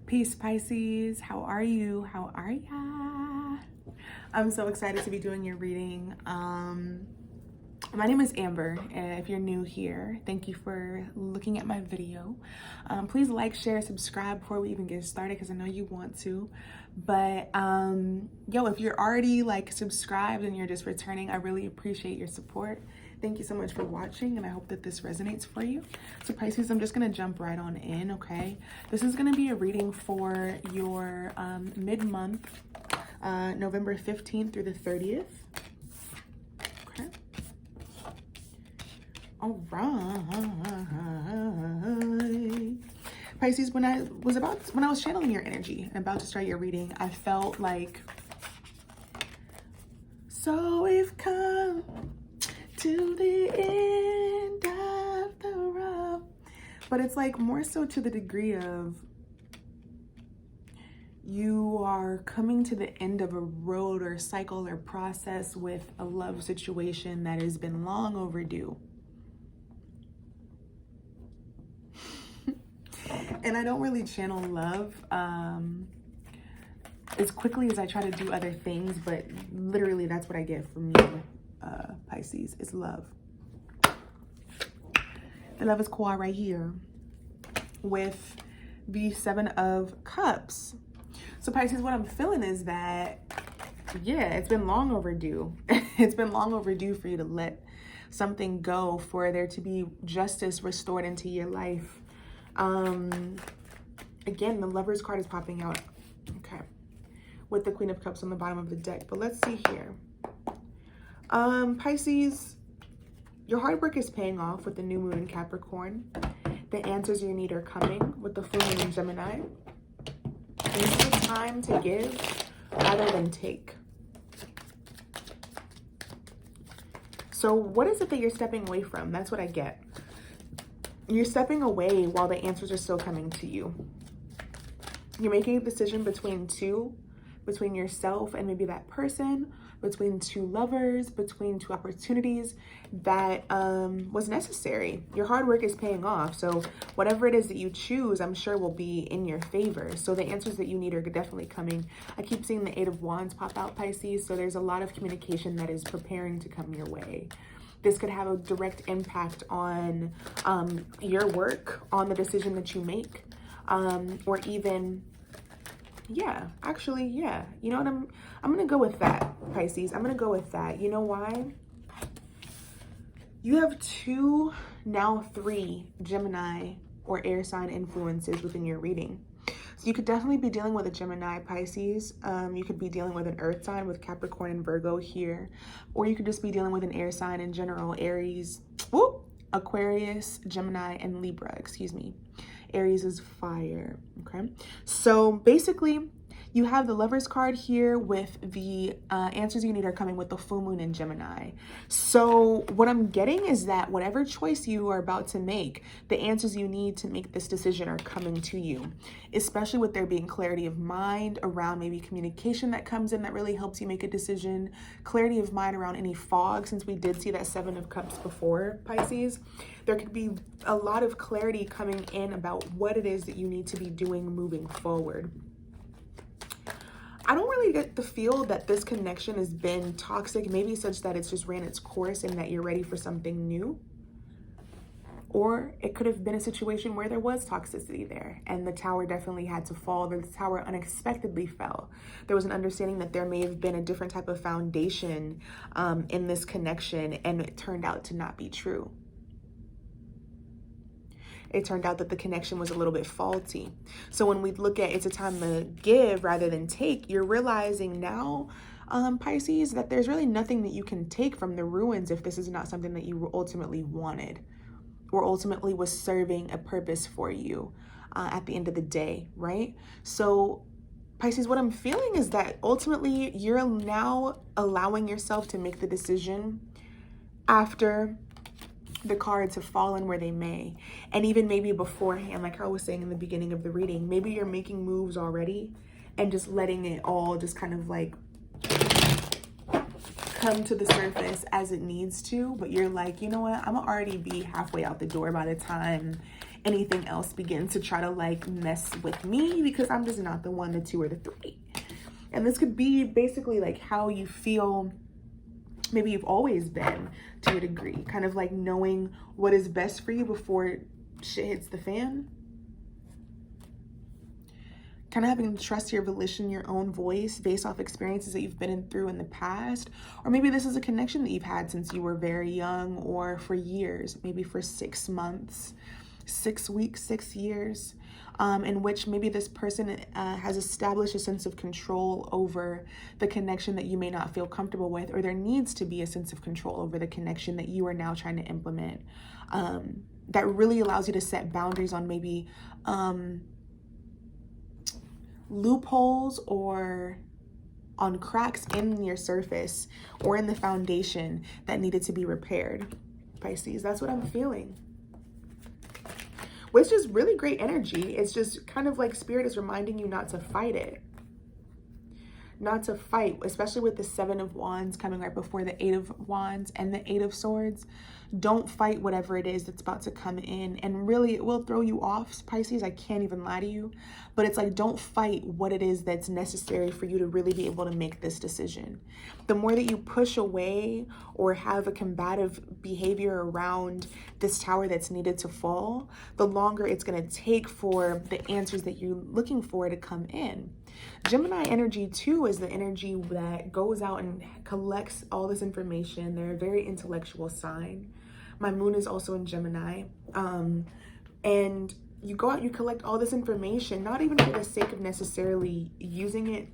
Peace, Pisces. How are you? How are ya? I'm so excited to be doing your reading. My name is Amber, and if you're new here, thank you for looking at my video. Please like, share, subscribe before we even get started, because I know you want to. But if you're already like subscribed and you're just returning, I really appreciate your support. Thank you so much for watching, and I hope that this resonates for you. So Pisces, I'm just gonna jump right on in, okay? This is gonna be a reading for your mid-month, November 15th through the 30th. Okay. All right. Pisces, when I was channeling your energy and about to start your reading, I felt like, so we've come to the end of the road. But it's like more so to the degree of you are coming to the end of a road or cycle or process with a love situation that has been long overdue. And I don't really channel love as quickly as I try to do other things, but literally that's what I get from you, Pisces, is love. The love is quiet right here with the 7 of Cups. So Pisces, what I'm feeling is that, yeah, it's been long overdue. It's been long overdue for you to let something go, for there to be justice restored into your life. Again, the Lover's card is popping out, okay, with the Queen of Cups on the bottom of the deck. But let's see here. Pisces, your hard work is paying off with the new moon in Capricorn. The answers you need are coming with the full moon in Gemini. This is a time to give rather than take. So what is it that you're stepping away from? That's what I get. You're stepping away while the answers are still coming to you. You're making a decision between yourself and maybe that person, between two lovers, between two opportunities that was necessary. Your hard work is paying off. So whatever it is that you choose, I'm sure will be in your favor. So the answers that you need are definitely coming. I keep seeing the 8 of Wands pop out, Pisces. So there's a lot of communication that is preparing to come your way. This could have a direct impact on your work, on the decision that you make, or even, yeah, actually, yeah. You know what, I'm going to go with that, Pisces. I'm going to go with that. You know why? You have 2, now 3 Gemini or air sign influences within your reading. So you could definitely be dealing with a Gemini, Pisces. You could be dealing with an earth sign with Capricorn and Virgo here. Or you could just be dealing with an air sign in general, Aries, Aquarius, Gemini, and Libra, excuse me. Aries is fire, okay? So basically, you have the Lover's card here with the answers you need are coming with the full moon in Gemini. So what I'm getting is that whatever choice you are about to make, the answers you need to make this decision are coming to you, especially with there being clarity of mind around maybe communication that comes in that really helps you make a decision, clarity of mind around any fog, since we did see that 7 of Cups before, Pisces. There could be a lot of clarity coming in about what it is that you need to be doing moving forward. I don't really get the feel that this connection has been toxic, maybe such that it's just ran its course and that you're ready for something new. Or it could have been a situation where there was toxicity there and the tower definitely had to fall. The tower unexpectedly fell. There was an understanding that there may have been a different type of foundation in this connection, and it turned out to not be true. It turned out that the connection was a little bit faulty. So when we look at it's a time to give rather than take, you're realizing now, Pisces, that there's really nothing that you can take from the ruins if this is not something that you ultimately wanted or ultimately was serving a purpose for you at the end of the day, right? So Pisces, what I'm feeling is that ultimately you're now allowing yourself to make the decision after the cards have fallen where they may, and even maybe beforehand, like I was saying in the beginning of the reading, maybe you're making moves already and just letting it all just kind of like come to the surface as it needs to, but you're like, you know what, I'm gonna already be halfway out the door by the time anything else begin to try to like mess with me, because I'm just not the 1, the 2, or the 3. And this could be basically like how you feel maybe you've always been, to a degree, kind of like knowing what is best for you before shit hits the fan. Kind of having to trust your volition, your own voice based off experiences that you've been through in the past. Or maybe this is a connection that you've had since you were very young, or for years, maybe for 6 months, 6 weeks, 6 years, in which maybe this person has established a sense of control over the connection that you may not feel comfortable with, or there needs to be a sense of control over the connection that you are now trying to implement. That really allows you to set boundaries on maybe loopholes or on cracks in your surface or in the foundation that needed to be repaired. Pisces, that's what I'm feeling. Which is really great energy. It's just kind of like Spirit is reminding you not to fight it. Not to fight, especially with the 7 of Wands coming right before the 8 of Wands and the 8 of Swords. Don't fight whatever it is that's about to come in. And really, it will throw you off, Pisces. I can't even lie to you. But it's like, don't fight what it is that's necessary for you to really be able to make this decision. The more that you push away or have a combative behavior around this tower that's needed to fall, the longer it's going to take for the answers that you're looking for to come in. Gemini energy too is the energy that goes out and collects all this information. They're a very intellectual sign. My moon is also in Gemini. And you go out, you collect all this information, not even for the sake of necessarily using it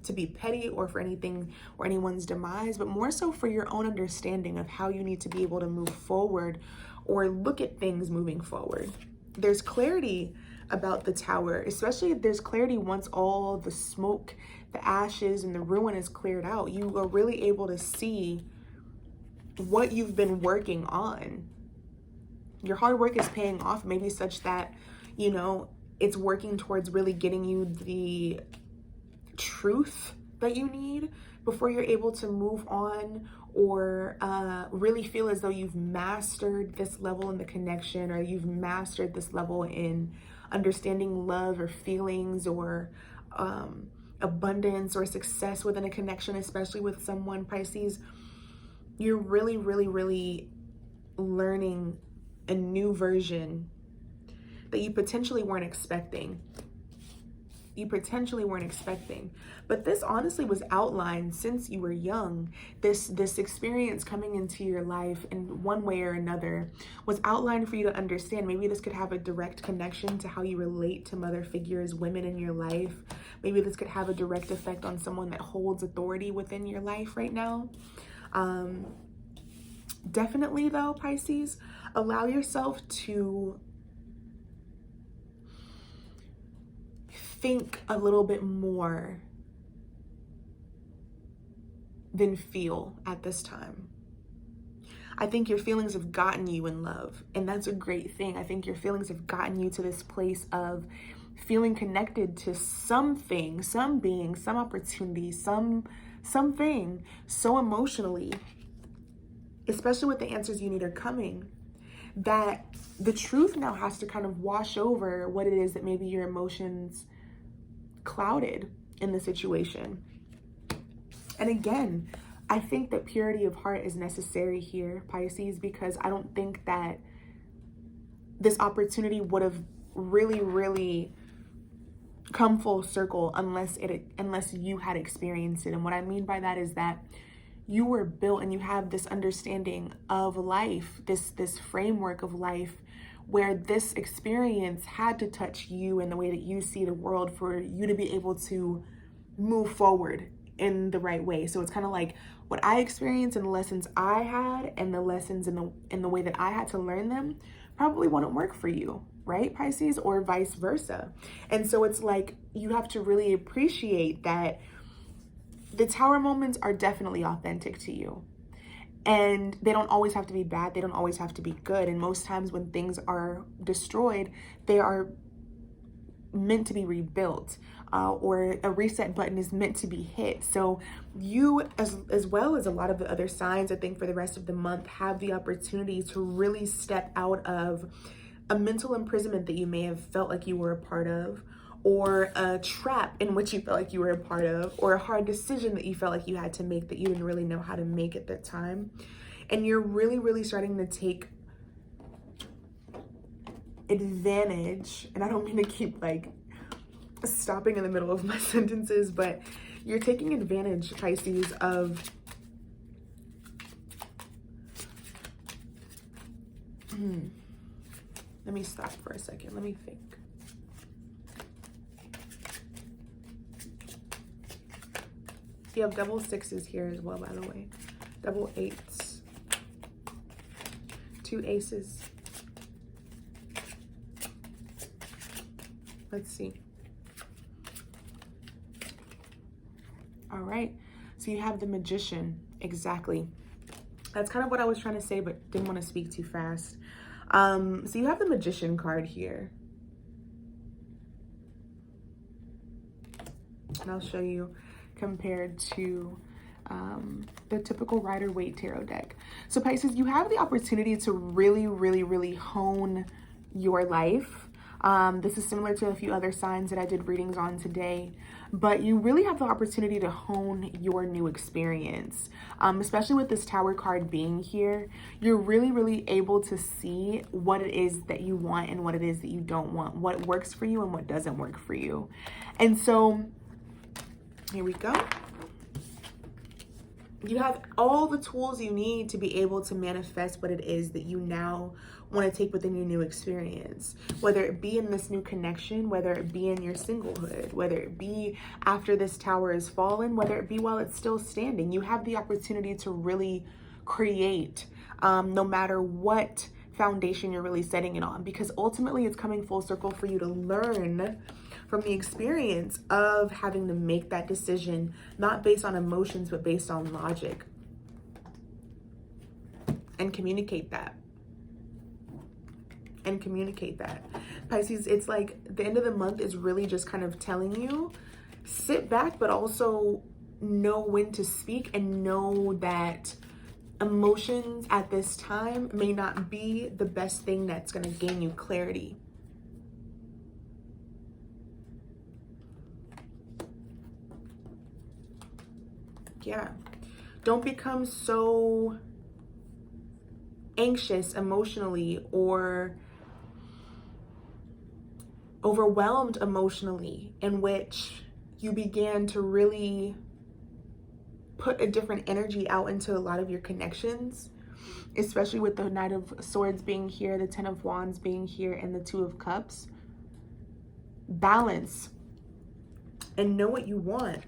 to be petty or for anything or anyone's demise, but more so for your own understanding of how you need to be able to move forward or look at things moving forward. There's clarity about the tower, especially if there's clarity once all the smoke, the ashes, and the ruin is cleared out. You are really able to see what you've been working on. Your hard work is paying off, maybe such that, you know, it's working towards really getting you the truth that you need before you're able to move on, or really feel as though you've mastered this level in the connection, or you've mastered this level in understanding love or feelings or abundance or success within a connection, especially with someone, Pisces. You're really, really, really learning a new version that you potentially weren't expecting. But this honestly was outlined since you were young. This experience coming into your life in one way or another was outlined for you to understand. Maybe this could have a direct connection to how you relate to mother figures, women in your life. Maybe this could have a direct effect on someone that holds authority within your life right now. Definitely though, Pisces, allow yourself to think a little bit more than feel at this time. I think your feelings have gotten you in love, and that's a great thing. I think your feelings have gotten you to this place of feeling connected to something, some being, some opportunity, something so emotionally, especially with the answers you need are coming, that the truth now has to kind of wash over what it is that maybe your emotions clouded in the situation. And again, I think that purity of heart is necessary here, Pisces, because I don't think that this opportunity would have really, really come full circle unless you had experienced it. And what I mean by that is that you were built and you have this understanding of life, this framework of life, where this experience had to touch you in the way that you see the world for you to be able to move forward in the right way. So it's kind of like what I experienced and the lessons I had and the lessons in the way that I had to learn them probably wouldn't work for you, right, Pisces, or vice versa. And so it's like you have to really appreciate that the tower moments are definitely authentic to you. And they don't always have to be bad. They don't always have to be good. And most times when things are destroyed, they are meant to be rebuilt, or a reset button is meant to be hit. So you, as well as a lot of the other signs, I think for the rest of the month, have the opportunity to really step out of a mental imprisonment that you may have felt like you were a part of, or a trap in which you felt like you were a part of, or a hard decision that you felt like you had to make that you didn't really know how to make at that time. And you're really, really starting to take advantage, and I don't mean to keep like stopping in the middle of my sentences, but you're taking advantage, Pisces, of let me stop for a second. Let me think. You have double sixes here as well, by the way. Double eights. 2 aces. Let's see. All right. So you have the Magician. Exactly. That's kind of what I was trying to say, but didn't want to speak too fast. So you have the Magician card here. And I'll show you compared to the typical Rider-Waite tarot deck. So Pisces, you have the opportunity to really, really, really hone your life. This is similar to a few other signs that I did readings on today, but you really have the opportunity to hone your new experience. Especially with this Tower card being here, you're really, really able to see what it is that you want and what it is that you don't want, what works for you and what doesn't work for you. And so here we go. You have all the tools you need to be able to manifest what it is that you now want to take within your new experience, whether it be in this new connection, whether it be in your singlehood, whether it be after this tower is fallen, whether it be while it's still standing. You have the opportunity to really create, no matter what foundation you're really setting it on, because ultimately it's coming full circle for you to learn from the experience of having to make that decision, not based on emotions, but based on logic, and communicate that. And communicate that. Pisces, it's like the end of the month is really just kind of telling you, sit back, but also know when to speak and know that emotions at this time may not be the best thing that's going to gain you clarity. Yeah. Don't become so anxious emotionally or overwhelmed emotionally, in which you began to really put a different energy out into a lot of your connections, especially with the Knight of Swords being here, the Ten of Wands being here, and the Two of Cups. Balance and know what you want,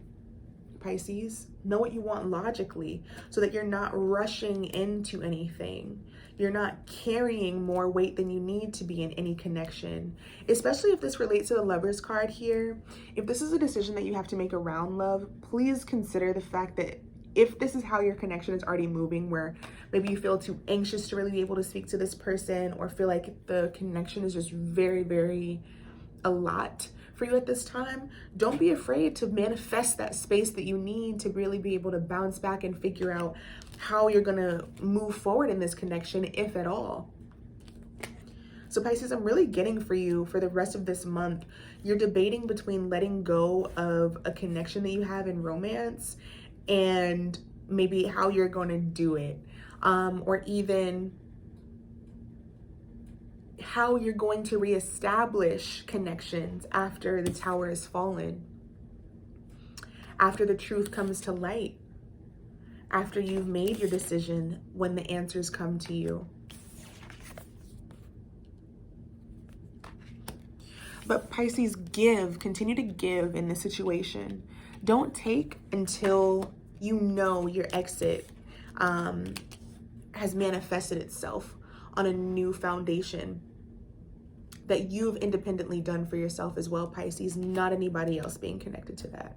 Pisces. Know what you want logically, so that you're not rushing into anything. You're not carrying more weight than you need to be in any connection, especially if this relates to the Lovers card here. If this is a decision that you have to make around love, please consider the fact that if this is how your connection is already moving, where maybe you feel too anxious to really be able to speak to this person, or feel like the connection is just very, very a lot for you at this time, don't be afraid to manifest that space that you need to really be able to bounce back and figure out how you're gonna move forward in this connection, if at all. So Pisces, I'm really getting for you for the rest of this month, you're debating between letting go of a connection that you have in romance and maybe how you're going to do it, or even how you're going to reestablish connections after the tower has fallen, after the truth comes to light, after you've made your decision, when the answers come to you. But Pisces, continue to give in this situation. Don't take until you know your exit has manifested itself on a new foundation that you've independently done for yourself as well, Pisces, not anybody else being connected to that.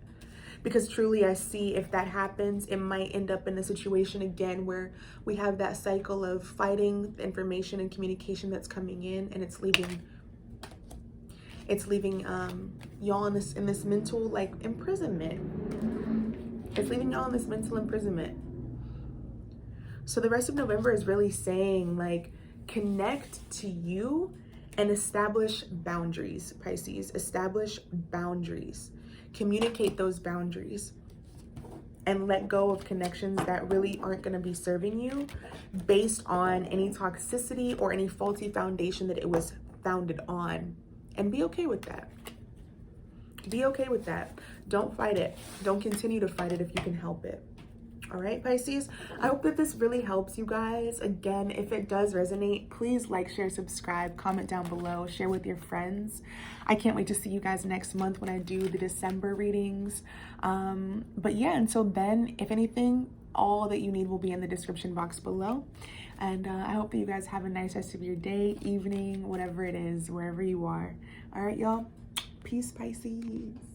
Because truly, I see if that happens, it might end up in a situation again where we have that cycle of fighting the information and communication that's coming in, and it's leaving y'all in this mental like imprisonment. It's leaving y'all in this mental imprisonment. So the rest of November is really saying, like, connect to you And establish boundaries, Pisces. Establish boundaries. Communicate those boundaries. And let go of connections that really aren't going to be serving you based on any toxicity or any faulty foundation that it was founded on. And be okay with that. Be okay with that. Don't fight it. Don't continue to fight it if you can help it. All right, Pisces, I hope that this really helps you guys. Again, if it does resonate, please like, share, subscribe, comment down below, share with your friends. I can't wait to see you guys next month when I do the December readings. But yeah, until then, if anything, all that you need will be in the description box below. And I hope that you guys have a nice rest of your day, evening, whatever it is, wherever you are. All right, y'all. Peace, Pisces.